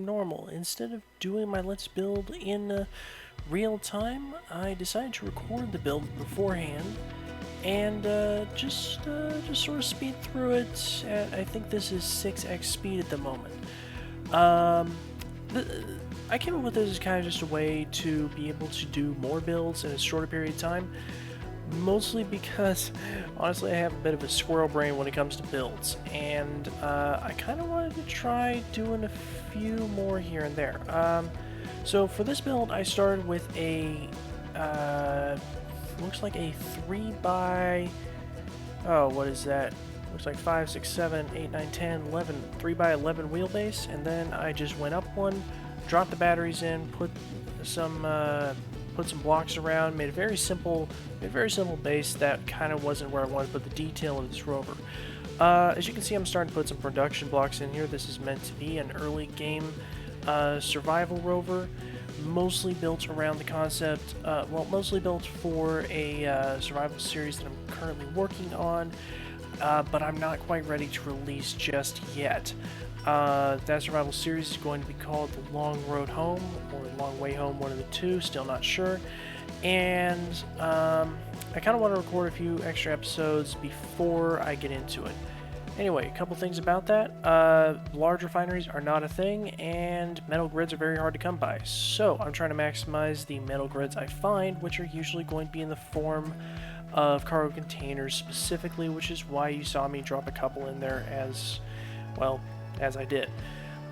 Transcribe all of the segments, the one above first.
from normal. Instead of doing my Let's Build in real time, I decided to record the build beforehand and just sort of speed through it at, I think this is 6x speed at the moment. I came up with this as kind of just a way to be able to do more builds in a shorter period of time, mostly because, honestly, I have a bit of a squirrel brain when it comes to builds, and I kind of wanted to try doing a few more here and there. So for this build, I started with a, looks like a 3 by, oh, what is that? Looks like 5, 6, 7, 8, 9, 10, 11, 3 by 11 wheelbase, and then I just went up one, dropped the batteries in, put some blocks around, made a very simple base that kind of wasn't where I wanted to put the detail of this rover. As you can see, I'm starting to put some production blocks in here. This is meant to be an early game survival rover, mostly built around the concept, well, mostly built for a survival series that I'm currently working on, but I'm not quite ready to release just yet. That survival series is going to be called The Long Road Home, or Long Way Home, one of the two, still not sure. And I kind of want to record a few extra episodes before I get into it. Anyway, a couple things about that. Large refineries are not a thing, and metal grids are very hard to come by. So I'm trying to maximize the metal grids I find, which are usually going to be in the form of cargo containers specifically, which is why you saw me drop a couple in there as, well, as I did.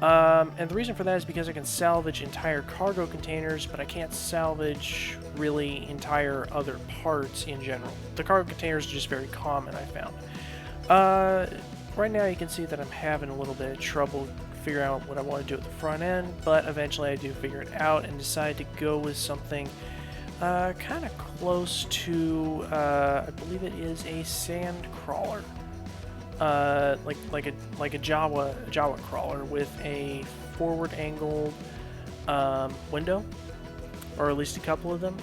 And the reason for that is because I can salvage entire cargo containers, but I can't salvage really entire other parts in general. The cargo containers are just very common, I found. Right now you can see that I'm having a little bit of trouble figuring out what I want to do at the front end, but eventually I do figure it out and decide to go with something kind of close to, I believe it is a sand crawler. Like a Jawa crawler with a forward angled window, or at least a couple of them.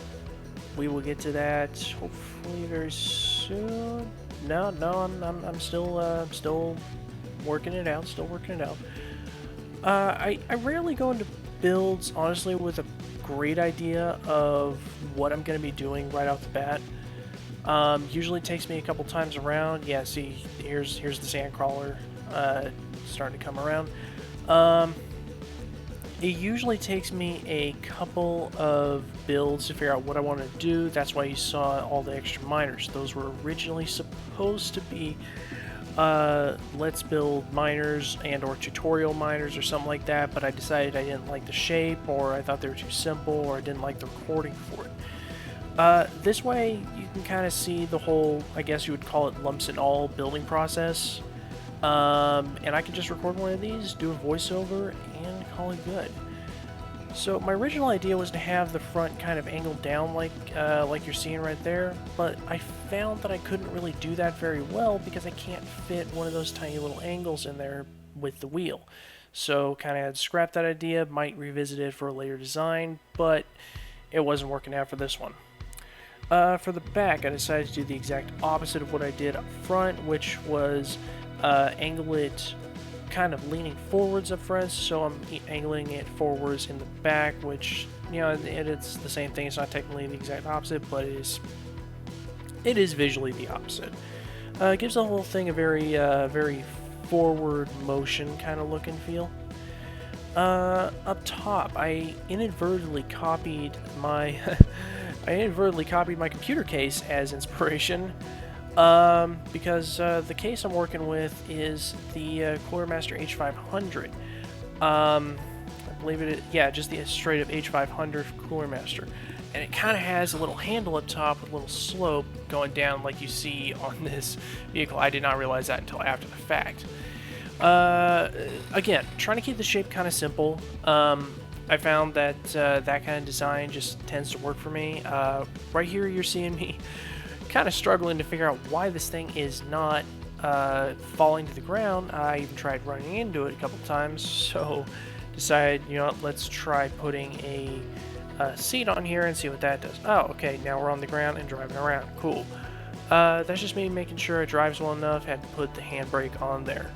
We will get to that hopefully very soon. No, I'm still working it out. I rarely go into builds honestly with a great idea of what I'm going to be doing right off the bat. Usually takes me a couple times around. Yeah, see, here's the sand crawler starting to come around. It usually takes me a couple of builds to figure out what I want to do. That's why you saw all the extra miners. Those were originally supposed to be let's build miners and or tutorial miners or something like that, but I decided I didn't like the shape, or I thought they were too simple, or I didn't like the recording for it. This way you can kind of see the whole, I guess you would call it lumps and all building process. And I can just record one of these, do a voiceover, and call it good. So my original idea was to have the front kind of angled down like you're seeing right there, but I found that I couldn't really do that very well because I can't fit one of those tiny little angles in there with the wheel. So kind of had to scrap that idea, might revisit it for a later design, but it wasn't working out for this one. For the back, I decided to do the exact opposite of what I did up front, which was angle it kind of leaning forwards up front, so I'm angling it forwards in the back, which, you know, it's the same thing. It's not technically the exact opposite, but it is visually the opposite. It gives the whole thing a very forward motion kind of look and feel. Up top, I inadvertently copied my computer case as inspiration. Because the case I'm working with is the Cooler Master H500. I believe it is, yeah, just the straight up H500 Cooler Master. And it kind of has a little handle up top with a little slope going down like you see on this vehicle. I did not realize that until after the fact. Again, trying to keep the shape kind of simple. I found that that kind of design just tends to work for me. Right here you're seeing me kind of struggling to figure out why this thing is not falling to the ground. I even tried running into it a couple times, so decided, you know what, let's try putting a seat on here and see what that does. Oh, okay, now we're on the ground and driving around. Cool. That's just me making sure it drives well enough. Had to put the handbrake on there.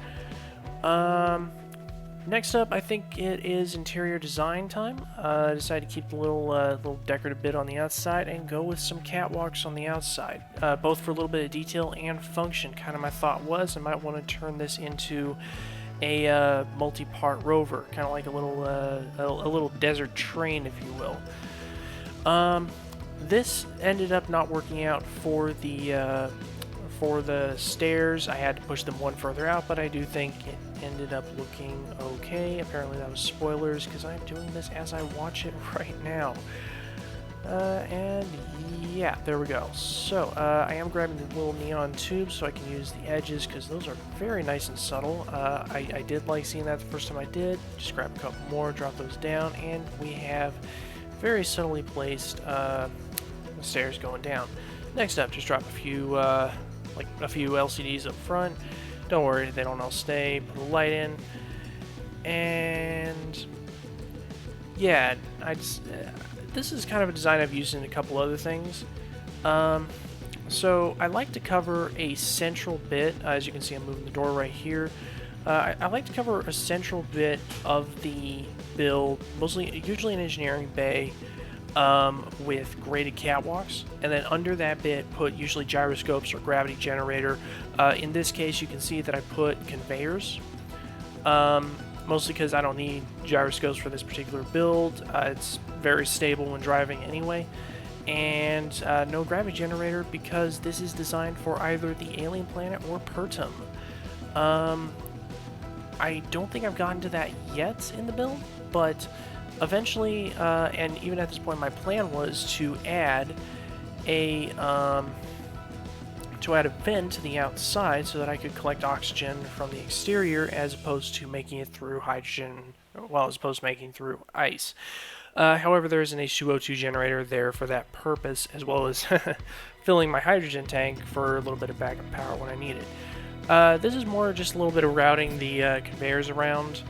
Next up, I think it is interior design time. I decided to keep the little decorative bit on the outside and go with some catwalks on the outside, both for a little bit of detail and function. Kind of my thought was I might want to turn this into a multi-part rover, kind of like a little desert train, if you will. This ended up not working out for the stairs. I had to push them one further out, but I do think it ended up looking okay. Apparently that was spoilers because I'm doing this as I watch it right now. And yeah, there we go. So I am grabbing the little neon tubes so I can use the edges because those are very nice and subtle. I did like seeing that the first time I did. Just grab a couple more, drop those down, and we have very subtly placed stairs going down. Next up, just drop a few LCDs up front. Don't worry, they don't all stay. Put a light in, and yeah, this is kind of a design I've used in a couple other things. So I like to cover a central bit. As you can see, I'm moving the door right here. I like to cover a central bit of the build, usually an engineering bay, with graded catwalks, and then under that bit put usually gyroscopes or gravity generator. In this case, you can see that I put conveyors, mostly because I don't need gyroscopes for this particular build. It's very stable when driving anyway, and no gravity generator because this is designed for either the alien planet or Pertam. I don't think I've gotten to that yet in the build, but eventually, and even at this point, my plan was to add a vent to the outside so that I could collect oxygen from the exterior as opposed to making it through hydrogen, well, as opposed to making through ice. However, there is an H2O2 generator there for that purpose, as well as filling my hydrogen tank for a little bit of backup power when I need it. This is more just a little bit of routing the conveyors around.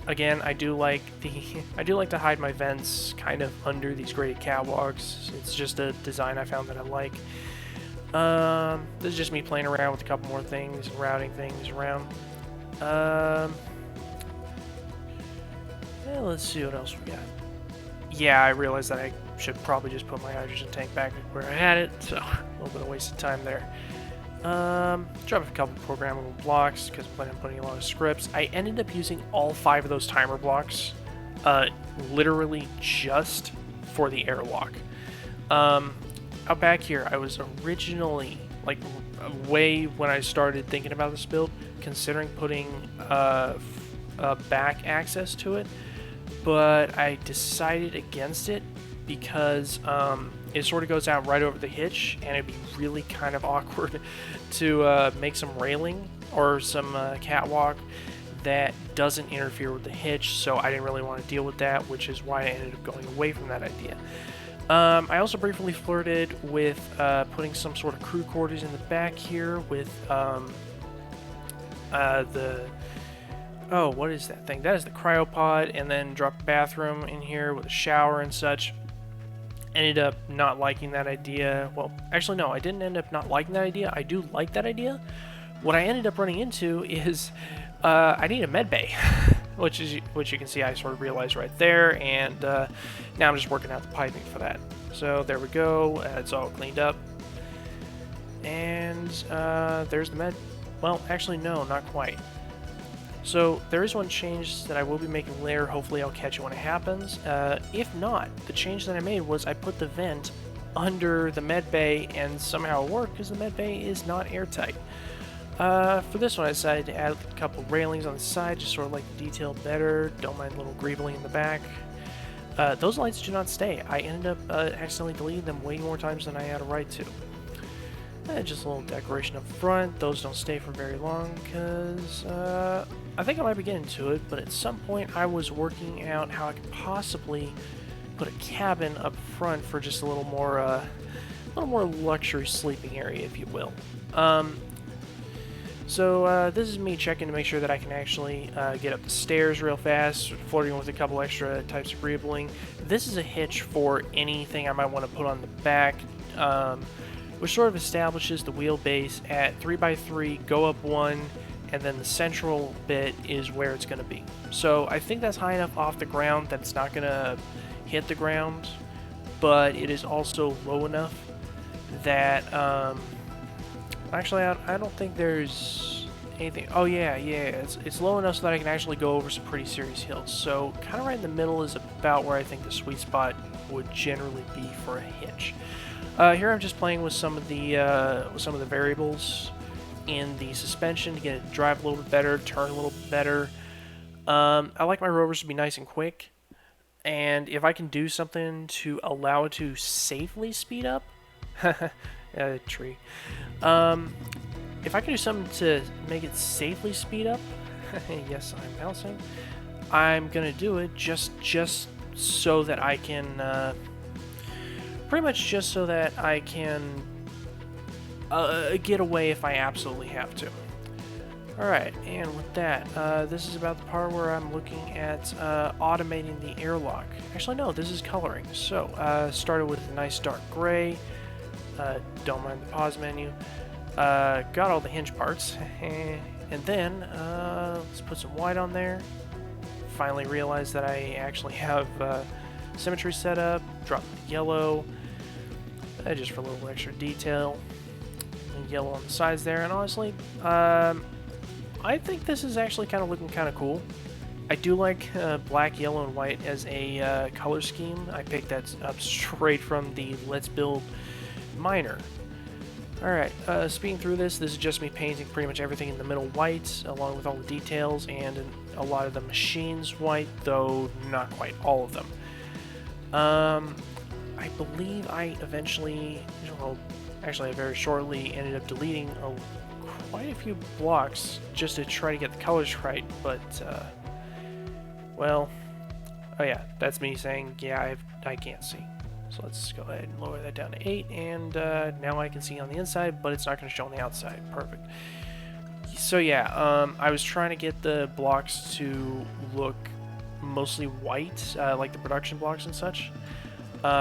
Again, I do like to hide my vents kind of under these graded catwalks. It's just a design I found that I like. This is just me playing around with a couple more things and routing things around. Let's see what else we got. Yeah, I realized that I should probably just put my hydrogen tank back where I had it, so a little bit of wasted time there. Drop a couple programmable blocks because I'm planning on putting a lot of scripts. I ended up using all 5 of those timer blocks, literally just for the airlock. Out back here, I was originally, like, way when I started thinking about this build, considering putting back access to it, but I decided against it because it sort of goes out right over the hitch, and it'd be really kind of awkward to make some railing or some catwalk that doesn't interfere with the hitch, so I didn't really want to deal with that, which is why I ended up going away from that idea. I also briefly flirted with putting some sort of crew quarters in the back here with what is that thing? That is the cryopod, and then drop a bathroom in here with a shower and such. Ended up not liking that idea. Well, actually no, I didn't end up not liking that idea. I do like that idea. What I ended up running into is I need a med bay, which you can see I sort of realized right there, and now I'm just working out the piping for that. So there we go. It's all cleaned up, and there's the med. Well, actually no, not quite. So there is one change that I will be making later. Hopefully I'll catch it when it happens. If not, the change that I made was I put the vent under the med bay, and somehow it worked because the med bay is not airtight. For this one I decided to add a couple railings on the side, just sort of like the detail better. Don't mind a little greebling in the back. Those lights do not stay. I ended up accidentally deleting them way more times than I had a right to. Just a little decoration up front. Those don't stay for very long because I think I might be getting to it, but at some point I was working out how I could possibly put a cabin up front for just a little more luxury sleeping area, if you will. So this is me checking to make sure that I can actually get up the stairs real fast, flirting with a couple extra types of greebling. This is a hitch for anything I might want to put on the back, which sort of establishes the wheelbase at 3x3, go up 1, and then the central bit is where it's going to be. So I think that's high enough off the ground that it's not going to hit the ground, but it is also low enough that, actually, I don't think there's anything. Oh yeah, it's low enough so that I can actually go over some pretty serious hills. So kind of right in the middle is about where I think the sweet spot would generally be for a hitch. Here I'm just playing with some of the variables in the suspension to get it drive a little bit better, turn a little bit better. I like my Rovers to be nice and quick, and if I can do something to allow it to safely speed up, tree. If I can do something to make it safely speed up, yes, I'm bouncing. I'm gonna do it just so that I can, pretty much just so that I can get away if I absolutely have to. Alright, and with that, this is about the part where I'm looking at automating the airlock. Actually, no, this is coloring. So, started with a nice dark gray. Don't mind the pause menu. Got all the hinge parts. And then, let's put some white on there. Finally realized that I actually have symmetry set up. Drop the yellow. Just for a little extra detail. And yellow on the sides there. And honestly, I think this is actually kind of looking kind of cool. I do like black, yellow, and white as a color scheme. I picked that up straight from the Let's Build Miner. Alright, speeding through this is just me painting pretty much everything in the middle white, along with all the details, and a lot of the machines white, though not quite all of them. I believe I eventually, well, actually I very shortly ended up deleting quite a few blocks just to try to get the colors right, but, well, oh yeah, that's me saying, yeah, I can't see. So let's go ahead and lower that down to 8, and now I can see on the inside, but it's not going to show on the outside. Perfect. So yeah, I was trying to get the blocks to look mostly white, like the production blocks and such.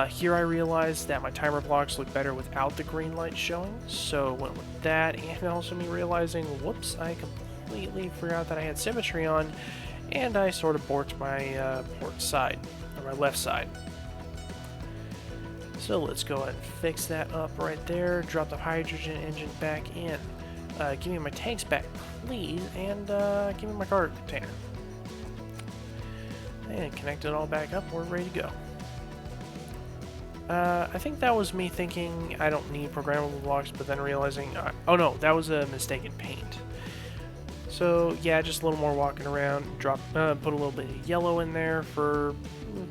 Here I realized that my timer blocks look better without the green light showing, so went with that, and also me realizing, whoops, I completely forgot that I had symmetry on, and I sort of borked my port side, or my left side. So let's go ahead and fix that up right there, drop the hydrogen engine back in. Give me my tanks back, please, and give me my cargo container. And connect it all back up, we're ready to go. I think that was me thinking I don't need programmable blocks, but then realizing, oh no, that was a mistake in paint. So yeah, just a little more walking around, put a little bit of yellow in there for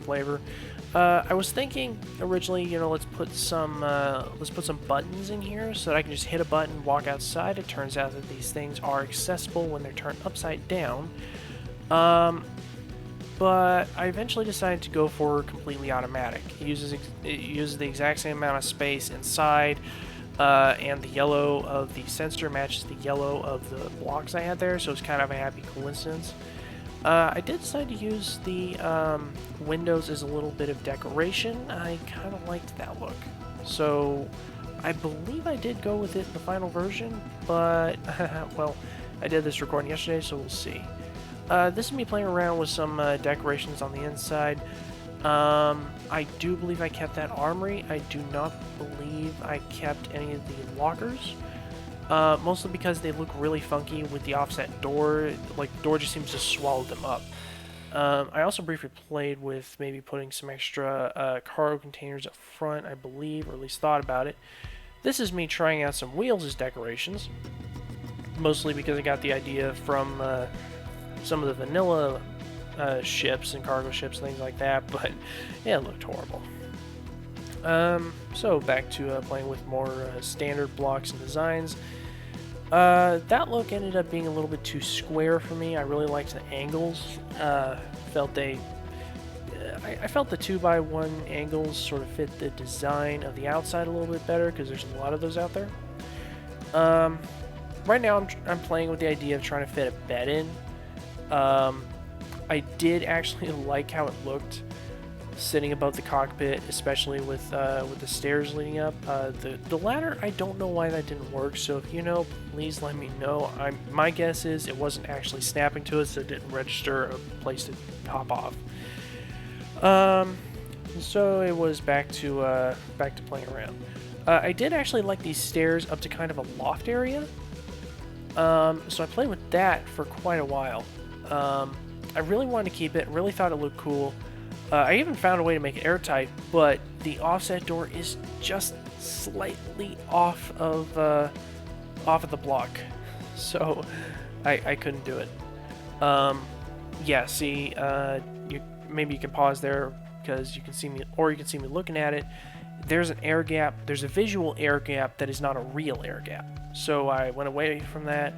flavor. I was thinking originally, you know, let's put some buttons in here so that I can just hit a button, walk outside. It turns out that these things are accessible when they're turned upside down. But I eventually decided to go for completely automatic. It uses the exact same amount of space inside, and the yellow of the sensor matches the yellow of the blocks I had there, so it's kind of a happy coincidence. I did decide to use the windows as a little bit of decoration. I kind of liked that look. So I believe I did go with it in the final version, but, well, I did this recording yesterday, so we'll see. This is me playing around with some decorations on the inside. I do believe I kept that armory. I do not believe I kept any of the lockers. Mostly because they look really funky with the offset door. Like, the door just seems to swallow them up. I also briefly played with maybe putting some extra cargo containers up front, I believe, or at least thought about it. This is me trying out some wheels as decorations. Mostly because I got the idea from some of the vanilla ships and cargo ships and things like that, but yeah, it looked horrible. So back to playing with more standard blocks and designs. That look ended up being a little bit too square for me. I really liked the angles. I felt the 2x1 angles sort of fit the design of the outside a little bit better because there's a lot of those out there. Right now I'm playing with the idea of trying to fit a bed in. I did actually like how it looked sitting above the cockpit, especially with the stairs leading up. The ladder, I don't know why that didn't work. So if you know, please let me know. My guess is it wasn't actually snapping to it, so it didn't register a place to hop off. So it was back to playing around. I did actually like these stairs up to kind of a loft area. So I played with that for quite a while. I really wanted to keep it, really thought it looked cool. I even found a way to make it airtight, but the offset door is just slightly off of the block, so I couldn't do it. Yeah, see, maybe you can pause there because you can see me, or you can see me looking at it. There's an air gap. There's a visual air gap that is not a real air gap. So I went away from that.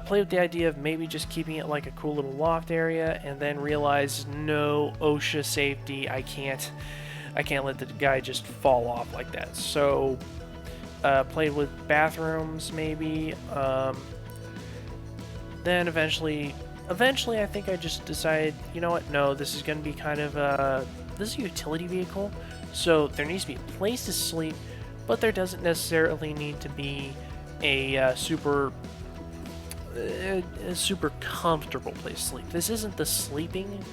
Played with the idea of maybe just keeping it like a cool little loft area, and then realized no, OSHA safety, I can't let the guy just fall off like that. So played with bathrooms maybe. Then eventually I think I just decided, you know what, no, this is going to be kind of this is a utility vehicle, so there needs to be a place to sleep, but there doesn't necessarily need to be a super comfortable place to sleep. This isn't the sleeping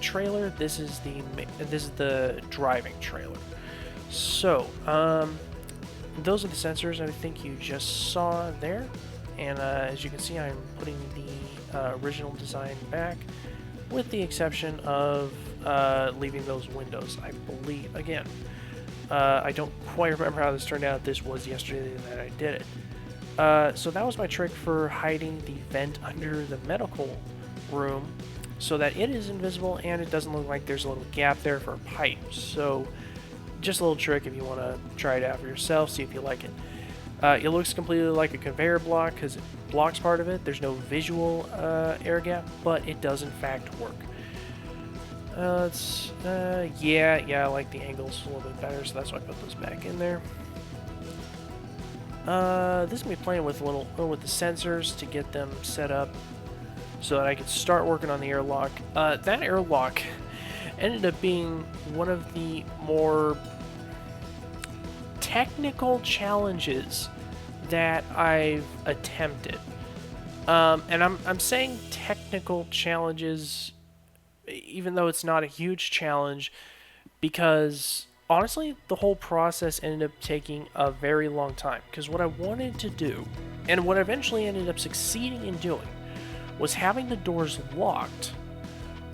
trailer. This is the driving trailer. So those are the sensors I think you just saw there, and as you can see, I'm putting the original design back, with the exception of leaving those windows, I believe. Again, I don't quite remember how this turned out. This was yesterday that I did it. So that was my trick for hiding the vent under the medical room so that it is invisible and it doesn't look like there's a little gap there for a pipe. So just a little trick if you want to try it out for yourself, see if you like it. It looks completely like a conveyor block because it blocks part of it. There's no visual air gap, but it does in fact work. Yeah, I like the angles a little bit better, so that's why I put those back in there. This is me playing with with the sensors to get them set up so that I could start working on the airlock. That airlock ended up being one of the more technical challenges that I've attempted. And I'm saying technical challenges even though it's not a huge challenge, because honestly, the whole process ended up taking a very long time. Because what I wanted to do, and what I eventually ended up succeeding in doing, was having the doors locked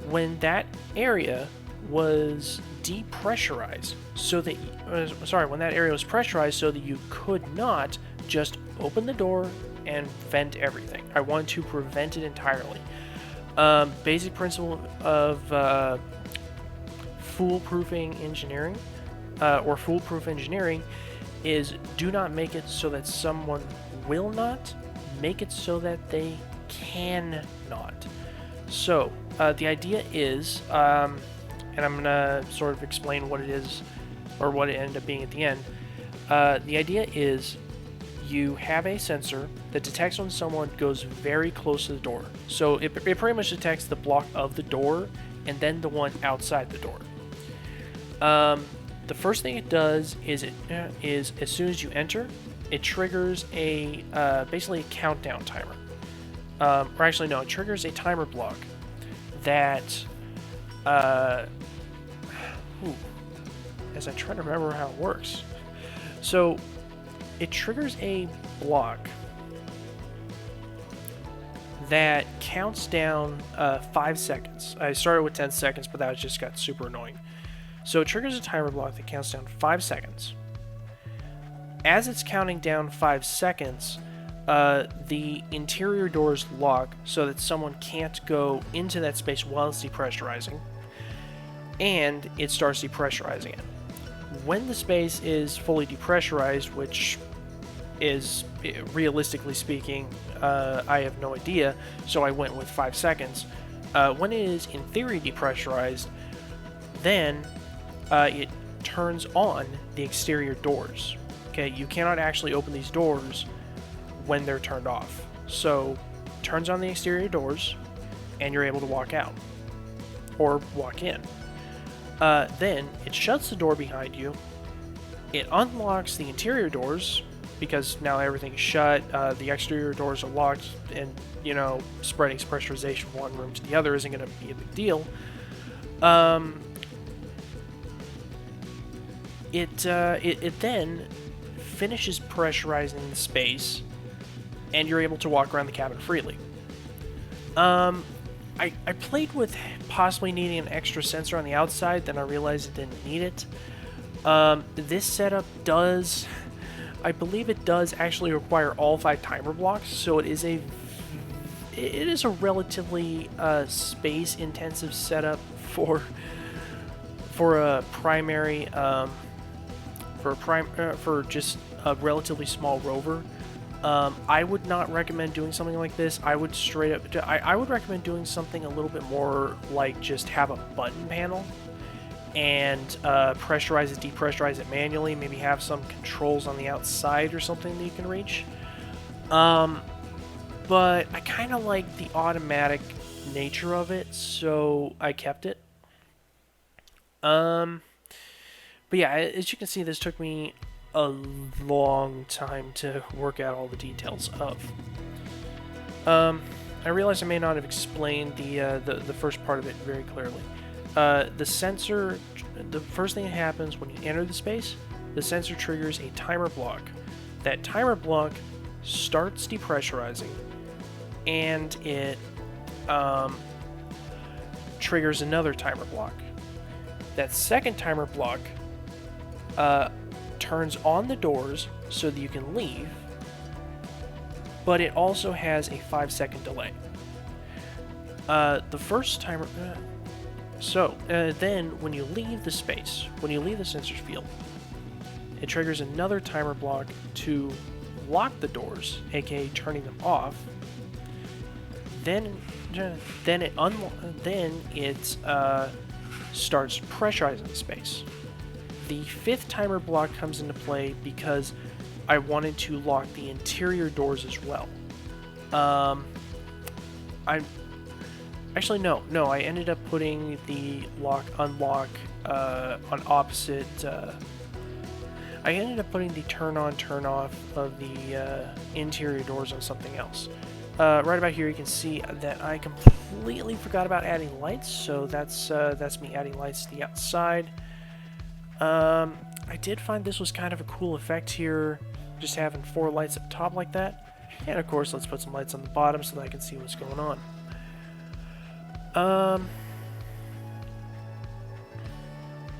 when that area was depressurized, so that when that area was pressurized, so that you could not just open the door and vent everything. I wanted to prevent it entirely. Basic principle of foolproofing engineering, or foolproof engineering, is do not make it so that someone will not, make it so that they can not. So the idea is, and I'm gonna sort of explain what it is, or what it ended up being at the end. The idea is you have a sensor that detects when someone goes very close to the door. So it pretty much detects the block of the door and then the one outside the door. The first thing it does is as soon as you enter, it triggers a basically a countdown timer. Or actually, no, it triggers a timer block that as I try to remember how it works. So it triggers a block that counts down 5 seconds. I started with 10 seconds, but that just got super annoying. So it triggers a timer block that counts down 5 seconds. As it's counting down 5 seconds, the interior doors lock so that someone can't go into that space while it's depressurizing, and it starts depressurizing it. When the space is fully depressurized, which is, realistically speaking, I have no idea, so I went with 5 seconds. When it is in theory depressurized, then it turns on the exterior doors. Okay, you cannot actually open these doors when they're turned off. So, turns on the exterior doors, and you're able to walk out. or walk in. Then it shuts the door behind you. It unlocks the interior doors because now everything's shut. The exterior doors are locked, and spreading pressurization from one room to the other isn't going to be a big deal. It then finishes pressurizing the space, and you're able to walk around the cabin freely. I played with possibly needing an extra sensor on the outside, then I realized it didn't need it. This setup does, I believe it does actually require all 5 timer blocks, so it is a relatively space-intensive setup for a primary for just a relatively small rover. I would not recommend doing something like this. I would I would recommend doing something a little bit more like just have a button panel and pressurize it, depressurize it manually. Maybe have some controls on the outside or something that you can reach. But I kind of like the automatic nature of it, so I kept it. But yeah, as you can see, this took me a long time to work out all the details of. I realize I may not have explained the first part of it very clearly. The sensor, the first thing that happens when you enter the space, the sensor triggers a timer block. That timer block starts depressurizing, and it triggers another timer block. That second timer block turns on the doors so that you can leave, but it also has a 5-second delay. The first timer... then when you leave the space, when you leave the sensor field, it triggers another timer block to lock the doors, aka turning them off. Then it starts pressurizing the space. The 5th timer block comes into play because I wanted to lock the interior doors as well. I ended up putting the unlock on opposite. I ended up putting the turn on, turn off of the interior doors on something else. Right about here, you can see that I completely forgot about adding lights, so that's me adding lights to the outside. I did find this was kind of a cool effect here, just having 4 lights up top like that. And of course, let's put some lights on the bottom so that I can see what's going on.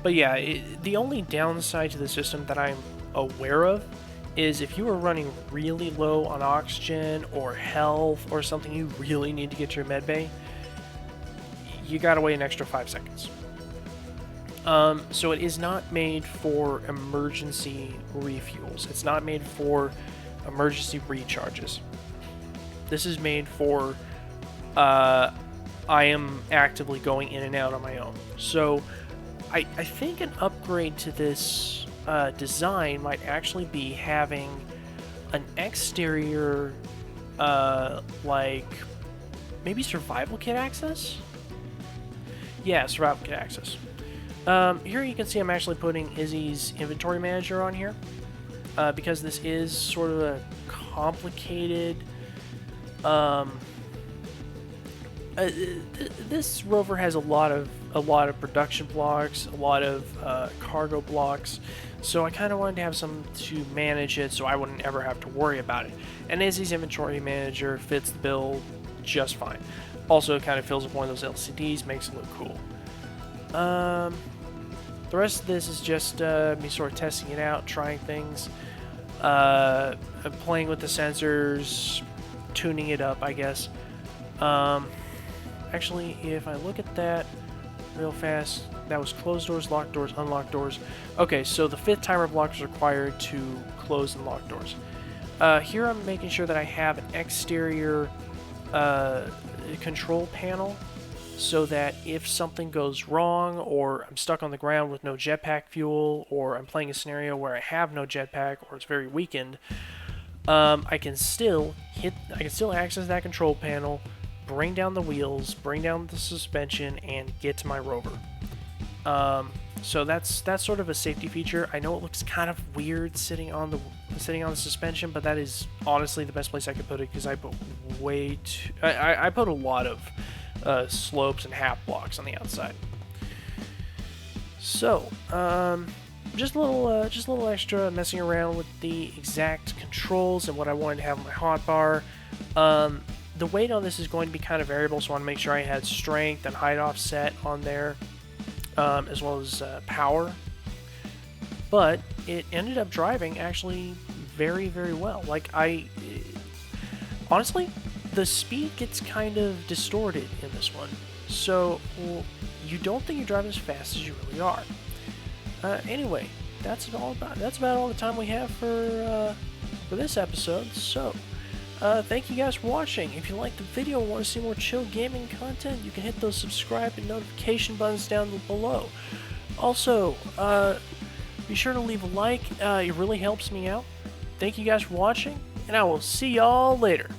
But yeah, the only downside to the system that I'm aware of is if you are running really low on oxygen or health or something, you really need to get your med bay, you gotta wait an extra 5 seconds. So it is not made for emergency refuels. It's not made for emergency recharges. This is made for I am actively going in and out on my own. So I think an upgrade to this design might actually be having an exterior like maybe survival kit access? Yeah, survival kit access. Here you can see I'm actually putting Izzy's inventory manager on here because this is sort of a complicated this rover has a lot of production blocks, a lot of cargo blocks, so I kind of wanted to have some to manage it so I wouldn't ever have to worry about it. And Izzy's inventory manager fits the bill just fine. Also, it kind of fills up one of those LCDs, makes it look cool. The rest of this is just me sort of testing it out, trying things, playing with the sensors, tuning it up, I guess. Actually, if I look at that real fast, that was closed doors, locked doors, unlocked doors. Okay, so the 5th timer block is required to close and lock doors. Here I'm making sure that I have an exterior control panel so that if something goes wrong, or I'm stuck on the ground with no jetpack fuel, or I'm playing a scenario where I have no jetpack or it's very weakened, I can still access that control panel, bring down the wheels, bring down the suspension, and get to my Rover. So that's sort of a safety feature. I know it looks kind of weird sitting on the suspension, but that is honestly the best place I could put it because I put I put a lot of slopes and half blocks on the outside. So just a little extra messing around with the exact controls and what I wanted to have on my hotbar. The weight on this is going to be kind of variable, so I want to make sure I had strength and height offset on there, as well as power. But it ended up driving actually very, very well. Like, honestly, the speed gets kind of distorted in this one, so you don't think you're driving as fast as you really are. Anyway, that's about all the time we have for this episode. So, thank you guys for watching. If you liked the video and want to see more chill gaming content, you can hit those subscribe and notification buttons down below. Also, be sure to leave a like. It really helps me out. Thank you guys for watching, and I will see y'all later.